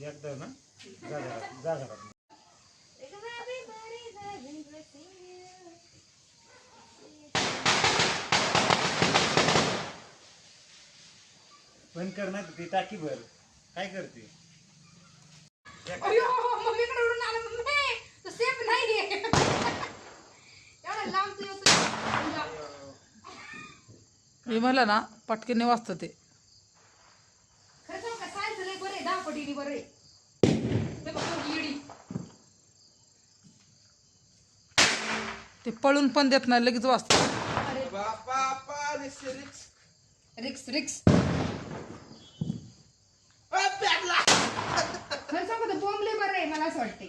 एकदा ना जा घरात, जा घरात. पण कर ना ती टाकी भर. काय करते? अयो मम्मीकडे उडून आला मम्मी तो सेफ नाही एवढा लांब तू येतो मी म्हणलं ना पटकीने वाचतं ते. खरं सांगू का सायन्स लय बरं आहे 10 पटीने बरं आहे ते बघ येडी ते पळून पण देत नाही लगेच वाचतं. अरे बापा रिक्स रिक्स खरं सांगू का बॉम्ब लय बरं आहे मला असं वाटते